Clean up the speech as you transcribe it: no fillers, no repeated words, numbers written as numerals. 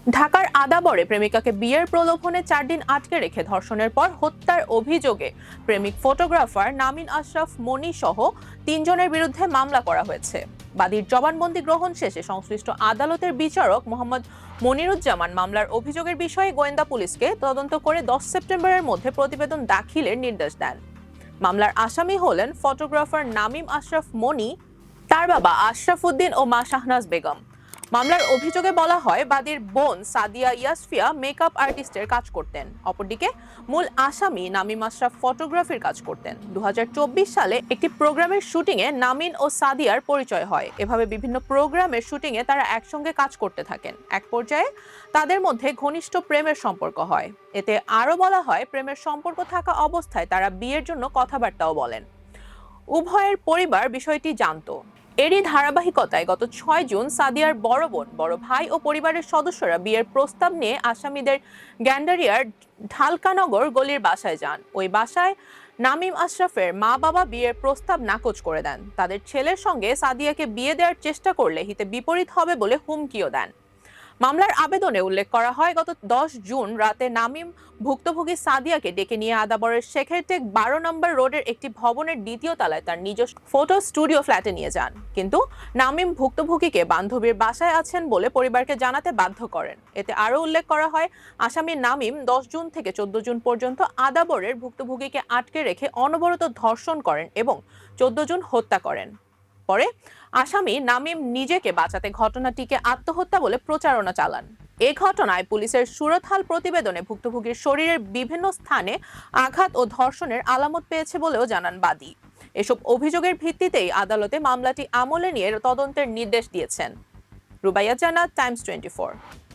ঢাকার আদাবরে প্রেমিকাকে বিয়ের প্রলোভনে 4 দিন আটকে রেখে ধর্ষণের পর হত্যার অভিযোগে প্রেমিক ফটোগ্রাফার নামিন আশরাফ মনি সহ 3 জনের বিরুদ্ধে মামলা করা হয়েছে। বাদীর জবানবন্দি গ্রহণ শেষে সংশ্লিষ্ট আদালতের বিচারক মোহাম্মদ মনিরুজ্জামান মামলার অভিযোগের বিষয়ে গোয়েন্দা পুলিশকে তদন্ত করে 10 সেপ্টেম্বরের মধ্যে প্রতিবেদন দাখিলের নির্দেশ দেন। মামলার আসামি হলেন ফটোগ্রাফার নামিম আশরাফ মনি, তার বাবা আশরাফ উদ্দিন ও মা শাহনাজ বেগম। মামলার অভিযোগে বলা হয়, বাদীর বোন সাদিয়া ইয়াসফিয়া মেকআপ আর্টিস্টের কাজ করতেন, অপরদিকে মূল আসামি নামিম আশরাফ ফটোগ্রাফির কাজ করতেন। 2024 সালে একটি প্রোগ্রামের শুটিংয়ে নামিন ও সাদিয়ার পরিচয় হয়। এভাবে বিভিন্ন প্রোগ্রামের শুটিংয়ে তারা একসঙ্গে কাজ করতে থাকেন। এক পর্যায়ে তাদের মধ্যে ঘনিষ্ঠ প্রেমের সম্পর্ক হয়। এতে আরও বলা হয়, প্রেমের সম্পর্ক থাকা অবস্থায় তারা বিয়ের জন্য কথাবার্তাও বলেন। উভয়ের পরিবার বিষয়টি জানতো। এরই ধারাবাহিকতায় গত 6 জুন সাদিয়ার বড় বোন, বড় ভাই ও পরিবারের সদস্যরা বিয়ের প্রস্তাব নিয়ে আসামিদের গ্যান্ডারিয়ার ঢালকানগর গলির বাসায় যান। ওই বাসায় নামিম আশরাফের মা বাবা বিয়ের প্রস্তাব নাকচ করে দেন। তাদের ছেলের সঙ্গে সাদিয়াকে বিয়ে দেওয়ার চেষ্টা করলে হিতে বিপরীত হবে বলে হুমকিও দেন। মামলার আবেদনে উল্লেখ করা হয়, গত 10 জুন রাতে নামিম ভুক্তভোগী সাদিয়াকে ডেকে নিয়ে আদাবরের শেখেরটেক 12 নম্বর রোডের একটি ভবনের 2য় তলায় তার নিজস্ব ফটো স্টুডিও ফ্ল্যাটে নিয়ে যান। কিন্তু নামিম ভুক্তভোগীকে বান্ধবীর বাসায় আছেন বলে পরিবারকে জানাতে বাধ্য করেন। এতে আরও উল্লেখ করা হয়, আসামি নামিম 10 জুন থেকে 14 জুন পর্যন্ত আদাবরের ভুক্তভোগীকে আটকে রেখে অনবরত ধর্ষণ করেন এবং 14 জুন হত্যা করেন। পরে আসামি নামিম নিজেকে বাঁচাতে ঘটনাটিকে আত্মহত্যা বলে প্রচারণা চালান। এ ঘটনায় পুলিশের সুরতহাল প্রতিবেদনে ভুক্তভোগীর শরীরের বিভিন্ন স্থানে আঘাত ও ধর্ষণের আলামত পেয়েছে বলেও জানান বাদী। এসব অভিযোগের ভিত্তিতেই আদালতে মামলাটি আমলে নিয়ে তদন্তের নির্দেশ দিয়েছেন। রুবাইয়া জান্নাত, টাইমস 24।